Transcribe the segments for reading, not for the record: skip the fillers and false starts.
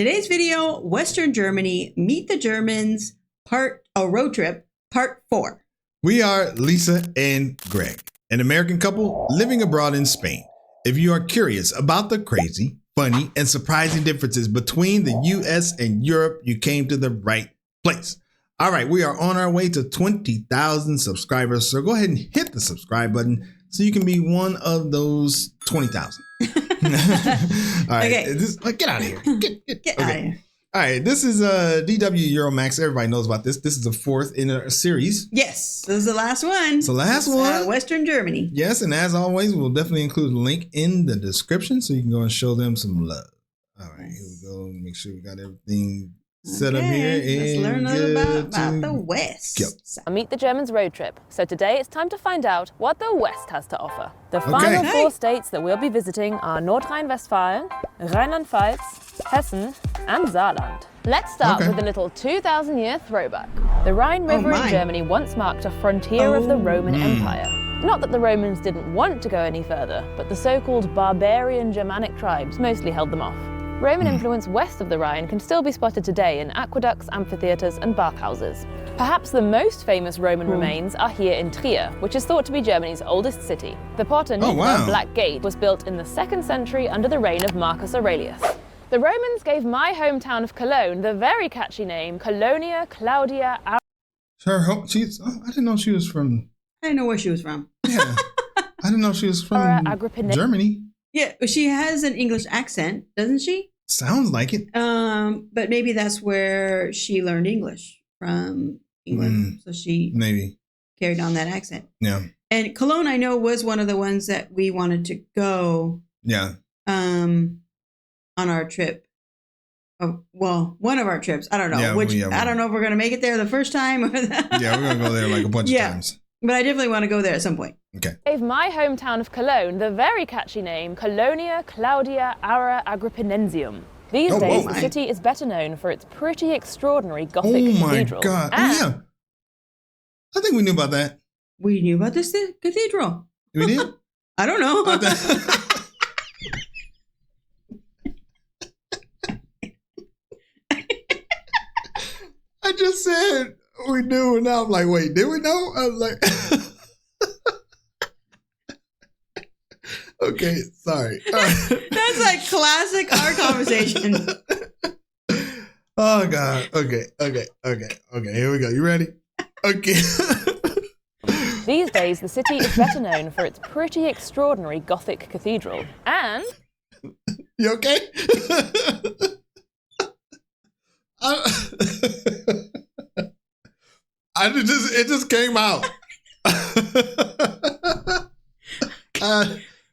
Today's video, Western Germany, Meet the Germans, road trip, part 4. We are Lisa and Greg, an American couple living abroad in Spain. If you are curious about the crazy, funny, and surprising differences between the US and Europe, you came to the right place. All right, we are on our way to 20,000 subscribers, so go ahead and hit the subscribe button so you can be one of those 20,000. All right, Okay. Get out of here. Get Out of here. All right, this is DW Euromax. Everybody knows about this. This is the 4th in a series. Yes, this is the last one. It's the last one. Western Germany. Yes, and as always, we'll definitely include a link in the description so you can go and show them some love. All right, here we go. Make sure we got everything set up here. Let's learn a little about the West. Go. Meet the Germans road trip. So today it's time to find out what the West has to offer. The final 4 states that we'll be visiting are North Rhine-Westphalia, Rhineland-Palatinate, Hessen, and Saarland. Let's start with a little 2,000-year throwback. The Rhine River in Germany once marked a frontier of the Roman Empire. Not that the Romans didn't want to go any further, but the so-called barbarian Germanic tribes mostly held them off. Roman influence west of the Rhine can still be spotted today in aqueducts, amphitheatres and bathhouses. Perhaps the most famous Roman remains are here in Trier, which is thought to be Germany's oldest city. The Porta Black Gate was built in the 2nd century under the reign of Marcus Aurelius. The Romans gave my hometown of Cologne the very catchy name Colonia Claudia. I didn't know she was from. I didn't know where she was from. Yeah, I didn't know she was from Germany. Yeah, she has an English accent, doesn't she? Sounds like it. But maybe that's where she learned English from England. So she maybe carried on that accent. Yeah. And Cologne, I know, was one of the ones that we wanted to go. Yeah. On our trip. One of our trips. I don't know I don't know if we're gonna make it there the first time. Or yeah, we're gonna go there like a bunch of times. But I definitely want to go there at some point. Okay. Gave my hometown of Cologne the very catchy name Colonia Claudia Aura Agrippinensium. These days, the city is better known for its pretty extraordinary Gothic cathedral. Oh my God! Yeah, I think we knew about that. We knew about this cathedral. We did? I don't know. I just said we knew, and now I'm like, wait, did we know? I was like, okay, sorry. That's like classic our conversation. Oh God. Okay. Here we go. You ready? Okay. These days, the city is better known for its pretty extraordinary Gothic cathedral. And... You okay? It just came out.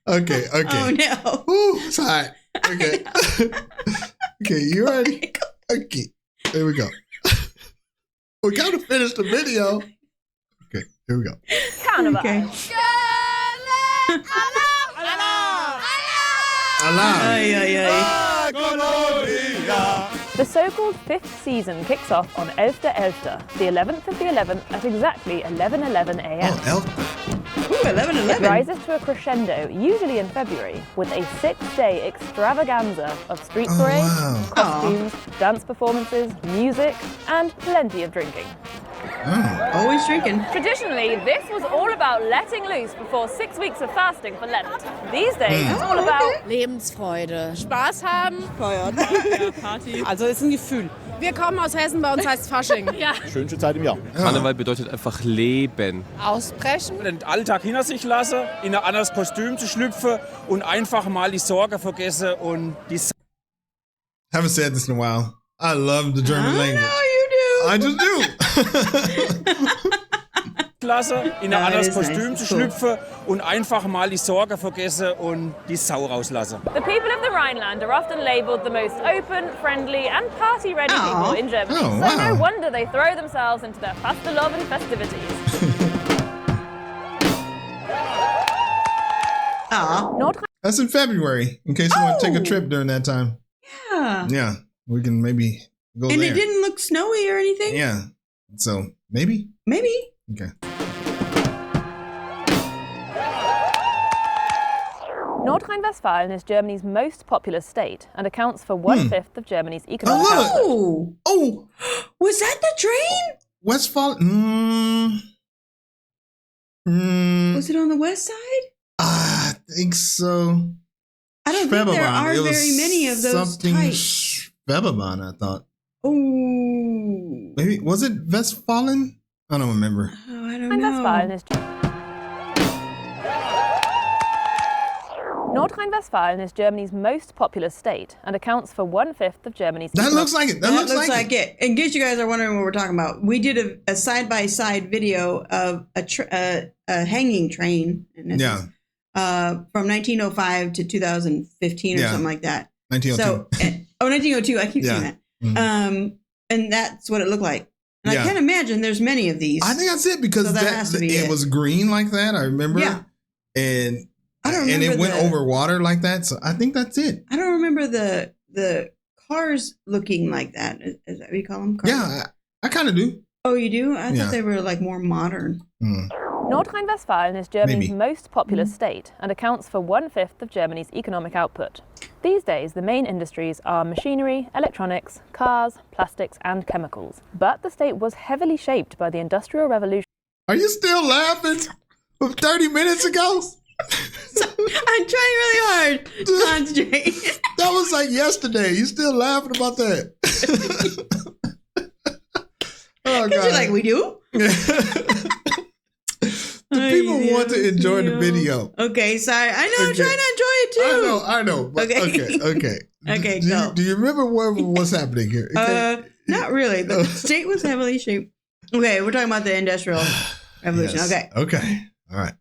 Okay. Oh no. Ooh, it's hot. Okay. Okay, you ready? Okay. Here we go. We gotta finish the video. Okay, here we go. Karneval. Okay. The so-called 5th season kicks off on 11.11, the 11th of the 11th at exactly 11:11 a.m. Oh, 11:11. It rises to a crescendo, usually in February, with a 6-day extravaganza of street parades, costumes, dance performances, music, and plenty of drinking. Always drinking. Traditionally, this was all about letting loose before 6 weeks of fasting for Lent. These days, it's all about Lebensfreude, Spaß haben, feiern, ja, Party. Also ist ein Gefühl. Wir kommen aus Hessen, bei uns heißt Fasching. Ja. Schönste Zeit im Jahr. Karneval bedeutet einfach Leben. Ausbrechen. Den Alltag hinter sich lassen, in ein anderes Kostüm zu schlüpfen und einfach mal die Sorge vergessen und die... Haven't said this in a while. I love the German language. No, you do. I just do. Lassen, in ein anderes Kostüm zu schlüpfen und einfach mal die Sorge vergessen und die Sau rauslassen. The people of the Rhineland are often labelled the most open, friendly and party-ready people in Germany. Oh, so no wonder they throw themselves into their Fastelovn festivities. That's in February, in case you want to take a trip during that time. Yeah. Yeah, we can maybe go And there. it didn't look snowy or anything? Yeah, so maybe? Maybe. Okay. North Rhine-Westphalia is Germany's most populous state and accounts for 1/5 of Germany's economic output. Oh, was that the train? Westphalia? Was it on the west side? I think so. I don't think there are very many of those something types. Schwebebahn, I thought. Oh. Maybe, was it Westfalen? I don't remember. Oh, I don't know. North Rhine-Westphalia is Germany's most populous state and accounts for 1/5 of Germany's That looks like it. That looks like it. In case you guys are wondering what we're talking about, we did a side-by-side video of a hanging train. From 1905 to 2015 or something like that. 1902. So, 1902. I keep saying that. Mm-hmm. And that's what it looked like. And I can't imagine there's many of these. I think that's it because it was green like that. I remember. Yeah. And I don't remember. And it went over water like that. So I think that's it. I don't remember the cars looking like that. Is that what you call them? Cars? Yeah, I kind of do. Oh, you do? I thought they were like more modern. North Rhine-Westphalia is Germany's most populous state and accounts for 1/5 of Germany's economic output. These days, the main industries are machinery, electronics, cars, plastics, and chemicals. But the state was heavily shaped by the Industrial Revolution. Are you still laughing from 30 minutes ago? I'm trying really hard to concentrate. That was like yesterday. You still laughing about that? Oh, God. You're like, we do? The people want to enjoy the video. Okay, sorry. I know, I'm trying to enjoy it too. I know. But okay. Okay, go. Do you remember what's happening here? Okay. Not really, but the state was heavily shaped. Okay, we're talking about the Industrial Revolution. Yes. Okay. All right.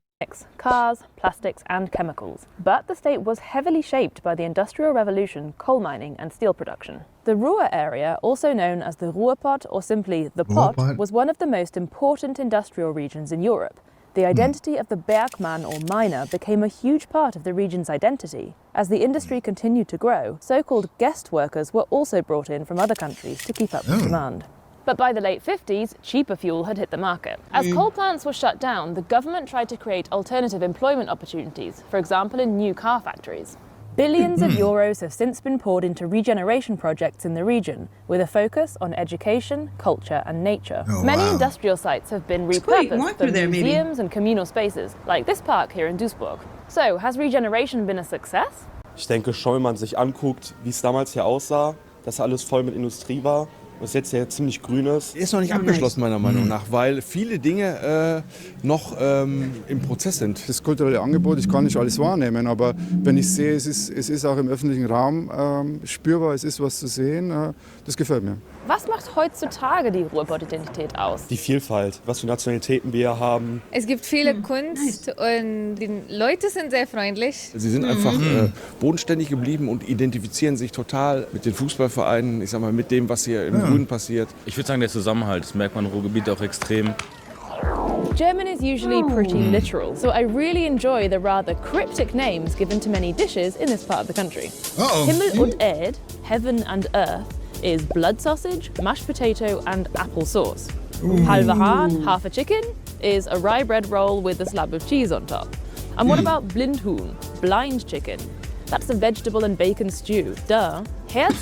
Cars, plastics, and chemicals. But the state was heavily shaped by the Industrial Revolution, coal mining, and steel production. The Ruhr area, also known as the Ruhrpott or simply the Pot, was one of the most important industrial regions in Europe. The identity of the Bergmann or miner became a huge part of the region's identity. As the industry continued to grow, so-called guest workers were also brought in from other countries to keep up with demand. But by the late 50s, cheaper fuel had hit the market. As coal plants were shut down, the government tried to create alternative employment opportunities, for example in new car factories. Billions of euros have since been poured into regeneration projects in the region, with a focus on education, culture and nature. Many industrial sites have been repurposed for museums and communal spaces, like this park here in Duisburg. So, has regeneration been a success? Ich denke schon, wenn man sich anguckt, wie es damals hier aussah, dass alles voll mit Industrie war. Was jetzt ja ziemlich grün ist. Ist noch nicht abgeschlossen, meiner Meinung nach, weil viele Dinge noch im Prozess sind. Das kulturelle Angebot, ich kann nicht alles wahrnehmen, aber wenn ich sehe, es ist auch im öffentlichen Raum spürbar, es ist was zu sehen, das gefällt mir. Was macht heutzutage die Ruhrpott-Identität aus? Die Vielfalt, was für Nationalitäten wir haben. Es gibt viele Kunst und die Leute sind sehr freundlich. Sie sind einfach bodenständig geblieben und identifizieren sich total mit den Fußballvereinen, ich sag mal, mit dem, was hier im Grün passiert. Ich würde sagen, der Zusammenhalt, das merkt man im Ruhrgebiet auch extrem. German is usually pretty literal, so I really enjoy the rather cryptic names given to many dishes in this part of the country. Himmel und Erd, heaven and earth, is blood sausage, mashed potato and apple sauce. Halve Hahn, half a chicken, is a rye bread roll with a slab of cheese on top. And what about Blindhuhn, blind chicken? That's a vegetable and bacon stew, duh. What?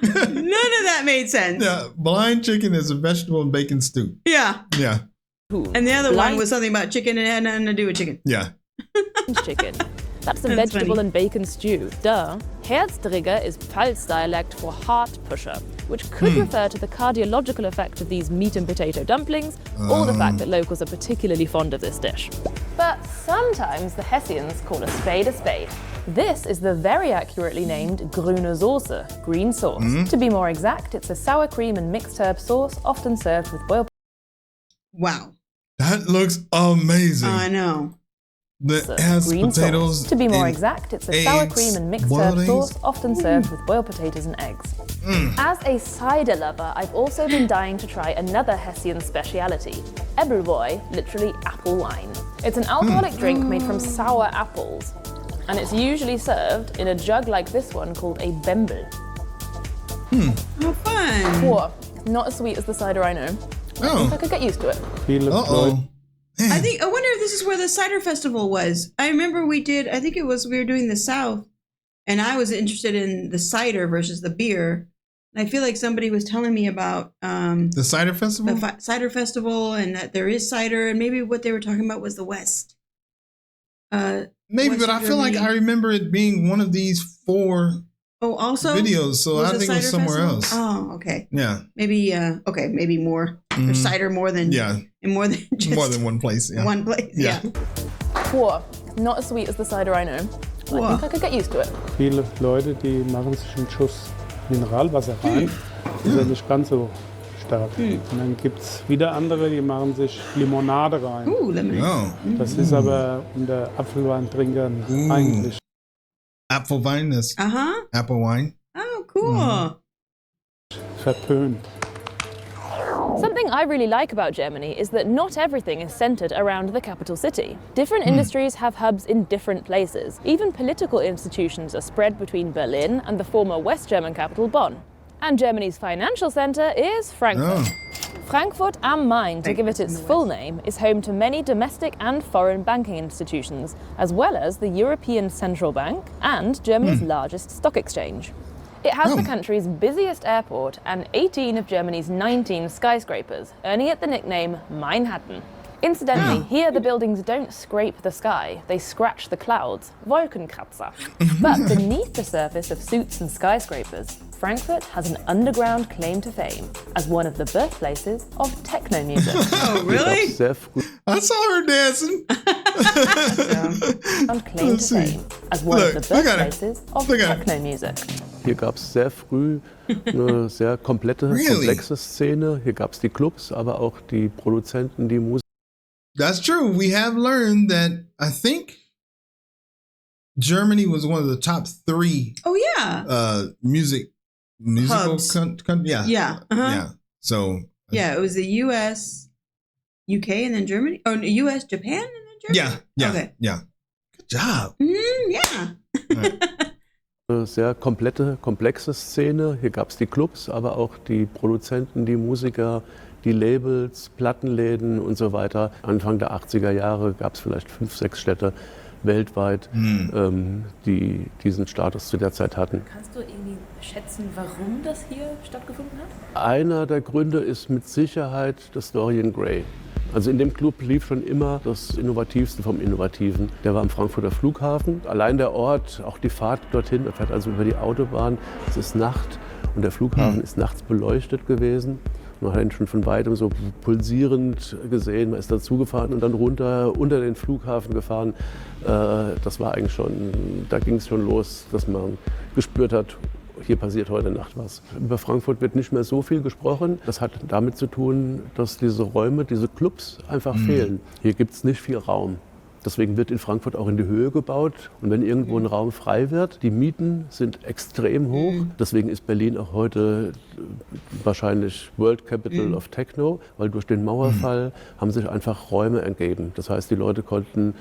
None of that made sense. Yeah, blind chicken is a vegetable and bacon stew. Yeah. Yeah. And the other one was something about chicken and it had nothing to do with chicken. Yeah. Chicken. That's a vegetable and bacon stew, duh. Herzdrigger is Pfalz dialect for heart pusher, which could refer to the cardiological effect of these meat and potato dumplings, or the fact that locals are particularly fond of this dish. But sometimes the Hessians call a spade a spade. This is the very accurately named grüne Soße, green sauce. To be more exact, it's a sour cream and mixed herb sauce, often served with boiled. Wow. That looks amazing. I know. It has potatoes. To be more exact, it's a sour cream and mixed herb sauce, often served with boiled potatoes and eggs. As a cider lover, I've also been dying to try another Hessian speciality, Ebbelboy, literally apple wine. It's an alcoholic drink made from sour apples, and it's usually served in a jug like this one called a Bembel. How fun. Poor. Not as sweet as the cider I know. I think I could get used to it. Uh-oh. I wonder if this is where the cider festival was. I remember we were doing the South, and I was interested in the cider versus the beer. And I feel like somebody was telling me about the cider festival? The cider festival, and that there is cider, and maybe what they were talking about was the West. Maybe, but I feel like I remember it being one of these 4 also videos, so I think it was somewhere else. Oh, okay. Yeah. Maybe maybe more. There's cider more than more than one place. Yeah. One place. Yeah. Whoa, not as sweet as the cider I know. I think I could get used to it. Viele Leute, die machen sich einen Schuss Mineralwasser rein. Ist ja nicht ganz so stark. Und dann gibt es wieder andere, die machen sich Limonade rein. Lemonade. Das ist aber unter Apfelweintrinkern eigentlich. Apfelwein ist Apple wine. Oh, cool. Verpönt. Something I really like about Germany is that not everything is centred around the capital city. Different industries have hubs in different places. Even political institutions are spread between Berlin and the former West German capital Bonn. And Germany's financial centre is Frankfurt. Frankfurt am Main, to give it its full name, is home to many domestic and foreign banking institutions, as well as the European Central Bank and Germany's largest stock exchange. It has the country's busiest airport and 18 of Germany's 19 skyscrapers, earning it the nickname Manhattan. Incidentally, here the buildings don't scrape the sky, they scratch the clouds, Wolkenkratzer. But beneath the surface of suits and skyscrapers, Frankfurt has an underground claim to fame as one of the birthplaces of techno music. Oh, really? I saw her dancing. Claim to fame as one of the birthplaces of techno music. Hier gab es sehr früh eine sehr komplette, komplexe Szene. Hier gab es die Clubs, aber auch die Produzenten, die Musik. That's true. We have learned that I think Germany was one of the top 3. Oh yeah. Musical country. Yeah. Yeah. Yeah. So. Yeah, it was the U.S., UK, and then Germany. Oh, U.S., Japan, and then Germany. Yeah. Yeah. Okay. Yeah. Good job. Yeah. Eine sehr komplette, komplexe Szene. Hier gab es die Clubs, aber auch die Produzenten, die Musiker, die Labels, Plattenläden und so weiter. Anfang der 80er Jahre gab es vielleicht 5, 6 Städte weltweit, die diesen Status zu der Zeit hatten. Kannst du irgendwie schätzen, warum das hier stattgefunden hat? Einer der Gründe ist mit Sicherheit das Dorian Gray. Also in dem Club lief schon immer das Innovativste vom Innovativen. Der war am Frankfurter Flughafen. Allein der Ort, auch die Fahrt dorthin, er fährt also über die Autobahn. Es ist Nacht und der Flughafen ist nachts beleuchtet gewesen. Man hat ihn schon von weitem so pulsierend gesehen. Man ist dazugefahren und dann runter unter den Flughafen gefahren. Das war eigentlich schon, da ging es schon los, dass man gespürt hat, hier passiert heute Nacht was. Über Frankfurt wird nicht mehr so viel gesprochen. Das hat damit zu tun, dass diese Räume, diese Clubs einfach fehlen. Hier gibt es nicht viel Raum. Deswegen wird in Frankfurt auch in die Höhe gebaut. Und wenn irgendwo ein Raum frei wird, die Mieten sind extrem hoch. Deswegen ist Berlin auch heute wahrscheinlich World Capital of Techno, weil durch den Mauerfall haben sich einfach Räume ergeben. Das heißt, die Leute konnten,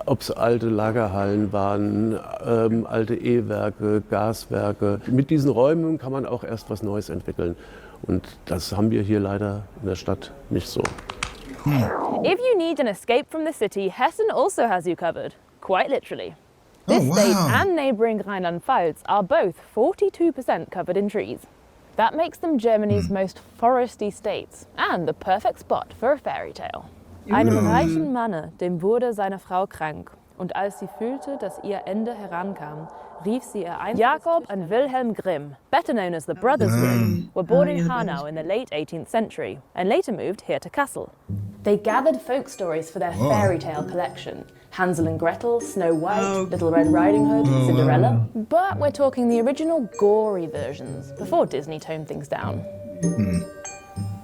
ob es alte Lagerhallen waren, alte E-Werke, Gaswerke. Mit diesen Räumen kann man auch erst was Neues entwickeln. Und das haben wir hier leider in der Stadt nicht so. If you need an escape from the city, Hessen also has you covered, quite literally. This state and neighbouring Rhineland-Palatinate are both 42% covered in trees. That makes them Germany's most foresty states and the perfect spot for a fairy tale. Einem reichen Manne, dem wurde seine Frau krank, und als sie fühlte, dass ihr Ende herankam, rief sie ihr ein. Jakob and Wilhelm Grimm, better known as the Brothers Grimm, were born in Hanau in the late 18th century and later moved here to Kassel. They gathered folk stories for their fairy tale collection. Hansel and Gretel, Snow White, Little Red Riding Hood, Cinderella. But we're talking the original gory versions, before Disney toned things down.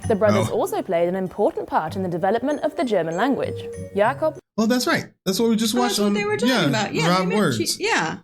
The brothers also played an important part in the development of the German language. Jakob. Oh, that's right. That's what we just watched. That's what they were talking about. Yeah, Rob Words. Yeah.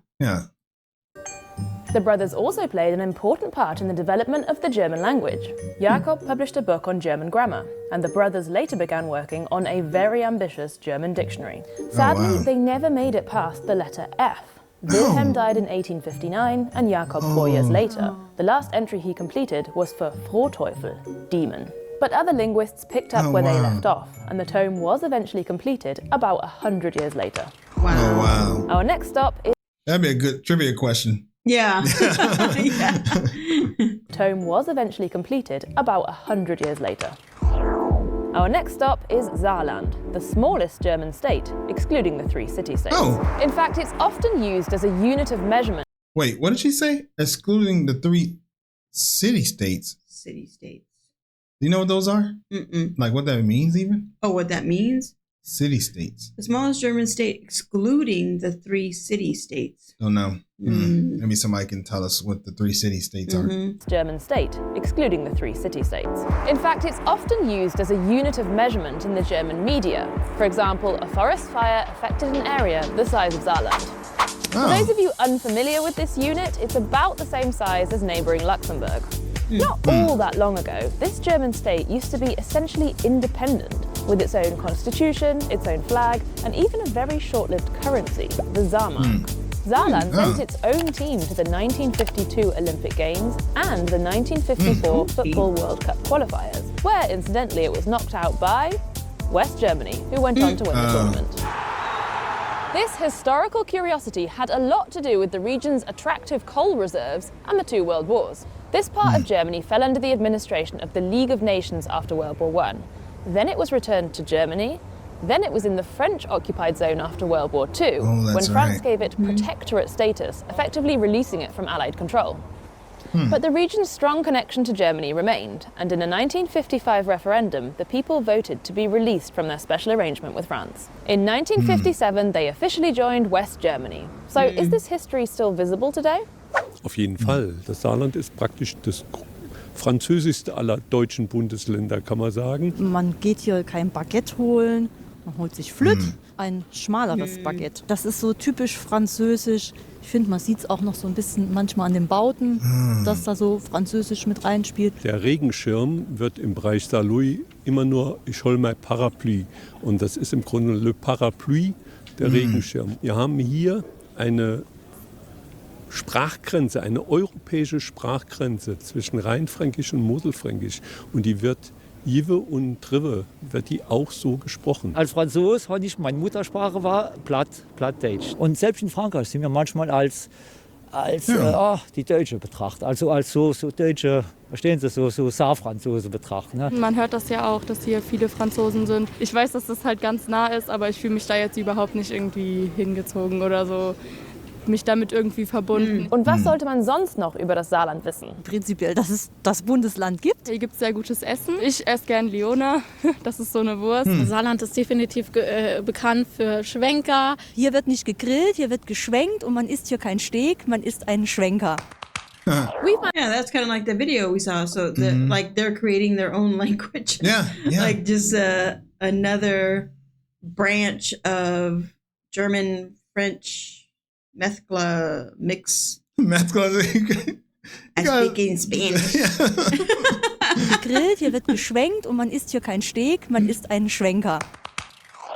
The brothers also played an important part in the development of the German language. Jakob published a book on German grammar, and the brothers later began working on a very ambitious German dictionary. Sadly, they never made it past the letter F. Wilhelm died in 1859 and Jakob 4 years later. The last entry he completed was for Frohteufel, demon. But other linguists picked up where they left off, and the tome was eventually completed about 100 years later. Wow. Oh, wow. Our next stop is... That'd be a good trivia question. Yeah. Tome was eventually completed about 100 years later. Our next stop is Saarland, the smallest German state, excluding the 3 city-states. Oh. In fact, it's often used as a unit of measurement. Wait, what did she say? Excluding the 3 city-states. City-states. Do you know what those are? Mm-mm. Like what that means even? Oh, what that means? City-states. The smallest German state, excluding the 3 city-states. Oh, no. Maybe somebody can tell us what the 3 city-states are. German state, excluding the 3 city-states. In fact, it's often used as a unit of measurement in the German media. For example, a forest fire affected an area the size of Saarland. For those of you unfamiliar with this unit, it's about the same size as neighbouring Luxembourg. Not all that long ago, this German state used to be essentially independent, with its own constitution, its own flag, and even a very short-lived currency, the Saarmark. Saarland sent its own team to the 1952 Olympic Games and the 1954 Football World Cup qualifiers, where incidentally it was knocked out by West Germany, who went on to win the tournament. This historical curiosity had a lot to do with the region's attractive coal reserves and the 2 world wars. This part of Germany fell under the administration of the League of Nations after World War I. Then it was returned to Germany. Then it was in the French-occupied zone after World War II, when France gave it protectorate status, effectively releasing it from Allied control. But the region's strong connection to Germany remained, and in a 1955 referendum, the people voted to be released from their special arrangement with France. In 1957, they officially joined West Germany. So is this history still visible today? Auf jeden Fall. Das Saarland ist praktisch das französischste aller deutschen Bundesländer, kann man sagen. Man geht hier kein Baguette holen, man holt sich Flöt, ein schmaleres Baguette. Das ist so typisch französisch. Ich finde, man sieht es auch noch so ein bisschen manchmal an den Bauten, dass da so französisch mit reinspielt. Der Regenschirm wird im Bereich Saarlouis immer nur ich hol mein Parapluie. Und das ist im Grunde le Parapluie, der Regenschirm. Wir haben hier eine Sprachgrenze, eine europäische Sprachgrenze zwischen Rheinfränkisch und Moselfränkisch. Und die wird Jive und Trive, wird die auch so gesprochen. Als Franzose hatte ich, meine Muttersprache war Plattdeutsch. Und selbst in Frankreich sind wir manchmal als die Deutsche betrachtet. Also als so Deutsche, verstehen Sie, so Saarfranzose betrachtet. Ne? Man hört das ja auch, dass hier viele Franzosen sind. Ich weiß, dass das halt ganz nah ist, aber ich fühle mich da jetzt überhaupt nicht irgendwie hingezogen oder so. Mich damit irgendwie verbunden. Und was sollte man sonst noch über das Saarland wissen? Prinzipiell, dass es das Bundesland gibt. Hier gibt es sehr gutes Essen. Ich esse gern Leona, das ist so eine Wurst. Saarland ist definitiv bekannt für Schwenker. Hier wird nicht gegrillt, hier wird geschwenkt und man isst hier kein Steak, man isst einen Schwenker. Yeah, that's kind of like the video we saw. So like they're creating their own language. Yeah. Like just another branch of German, French, mezcla mix. Mezcla. I speak in Spanish. Gegrillt, hier wird geschwenkt und man isst hier kein Steak, man isst einen Schwenker.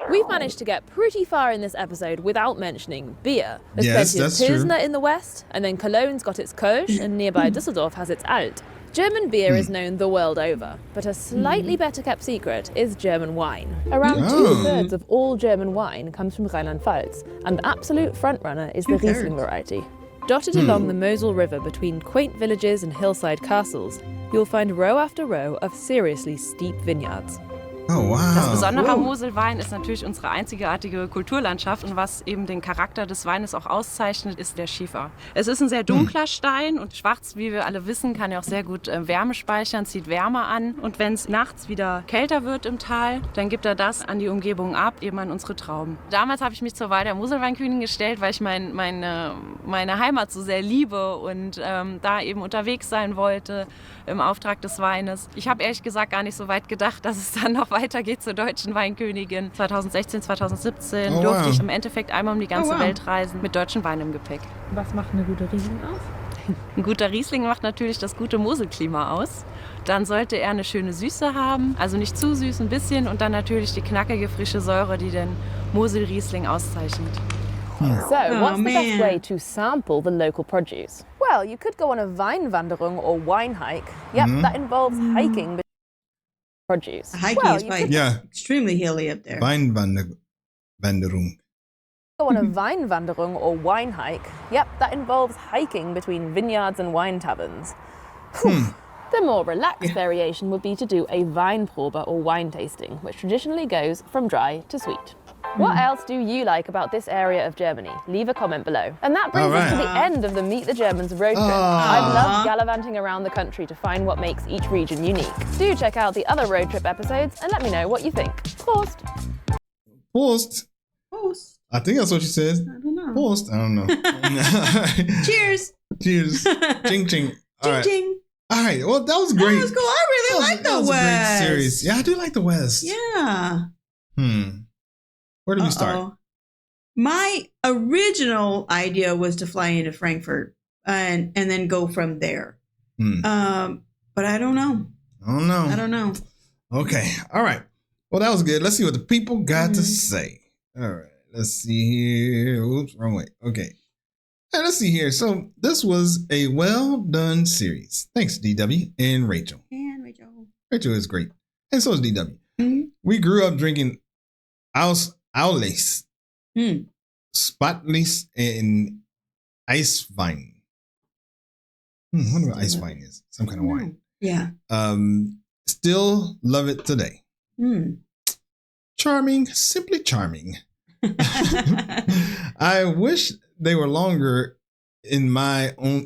We've managed to get pretty far in this episode without mentioning beer. There's Yes, plenty of that's true. Pilsner in the west, and then Cologne's got its Kölsch, and nearby Düsseldorf has its Alt. German beer is known the world over, but a slightly better kept secret is German wine. Around 2/3 of all German wine comes from Rhineland-Palatinate, and the absolute frontrunner is the Riesling variety. Dotted along the Mosel River between quaint villages and hillside castles, you'll find row after row of seriously steep vineyards. Oh, wow. Das Besondere am Moselwein ist natürlich unsere einzigartige Kulturlandschaft und was eben den Charakter des Weines auch auszeichnet, ist der Schiefer. Es ist ein sehr dunkler Stein und schwarz, wie wir alle wissen, kann ja auch sehr gut Wärme speichern, zieht Wärme an. Und wenn es nachts wieder kälter wird im Tal, dann gibt er das an die Umgebung ab, eben an unsere Trauben. Damals habe ich mich zur Wahl der Moselweinkönigin gestellt, weil ich meine Heimat so sehr liebe und da eben unterwegs sein wollte im Auftrag des Weines. Ich habe ehrlich gesagt gar nicht so weit gedacht, dass es dann noch weitergeht zur deutschen Weinkönigin. 2016, 2017 durfte ich im Endeffekt einmal um die ganze Welt reisen mit deutschen Wein im Gepäck. Was macht eine gute Riesling aus? Ein guter Riesling macht natürlich das gute Moselklima aus. Dann sollte er eine schöne Süße haben, also nicht zu süß, ein bisschen, und dann natürlich die knackige, frische Säure, die den Moselriesling auszeichnet. So, what's the best way to sample the local produce? Well, you could go on a Weinwanderung or wine hike. Yep, that involves hiking produce. Hiking is probably extremely hilly up there. Weinwanderung. Go on a Weinwanderung or wine hike. Yep, that involves hiking between vineyards and wine taverns. The more relaxed variation would be to do a Weinprobe or wine tasting, which traditionally goes from dry to sweet. What else do you like about this area of Germany? Leave a comment below. And that brings us to the end of the Meet the Germans road trip. I've loved gallivanting around the country to find what makes each region unique. Do check out the other road trip episodes and let me know what you think. Prost! Prost. Prost. I think that's what she says. I don't know. Prost. I don't know. Cheers. Cheers. Ching ching. All right. Ching. All right. Well, that was great. That was cool. I really like the West. That was a great series. Yeah, I do like the West. Yeah. Where do we start? My original idea was to fly into Frankfurt and then go from there. But I don't know. I don't know. Okay. All right. Well, that was good. Let's see what the people got to say. All right. Let's see here. Oops, wrong way. Okay. Hey, let's see here. So this was a well done series. Thanks, DW and Rachel. And Rachel. Rachel is great. And so is DW. We grew up drinking Aules, Spotless, and Eiswein. I wonder what Eiswein is. Some kind of wine. Yeah. Still love it today. Charming, simply charming. I wish they were longer. It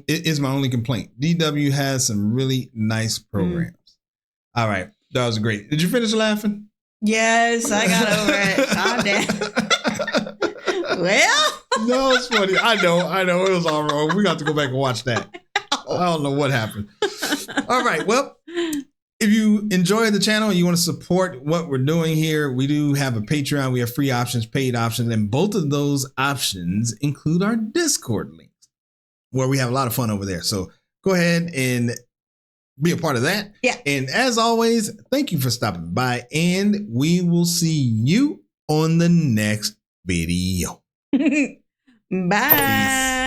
is my only complaint. DW has some really nice programs. All right. That was great. Did you finish laughing? Yes, I got over it. Calm down. Well, no, it's funny. I know. It was all wrong. We got to go back and watch that. I don't know what happened. All right. Well, if you enjoy the channel and you want to support what we're doing here, we do have a Patreon. We have free options, paid options, and both of those options include our Discord links, where we have a lot of fun over there. So go ahead and be a part of that. Yeah. And as always, thank you for stopping by, and we will see you on the next video. Bye. Peace.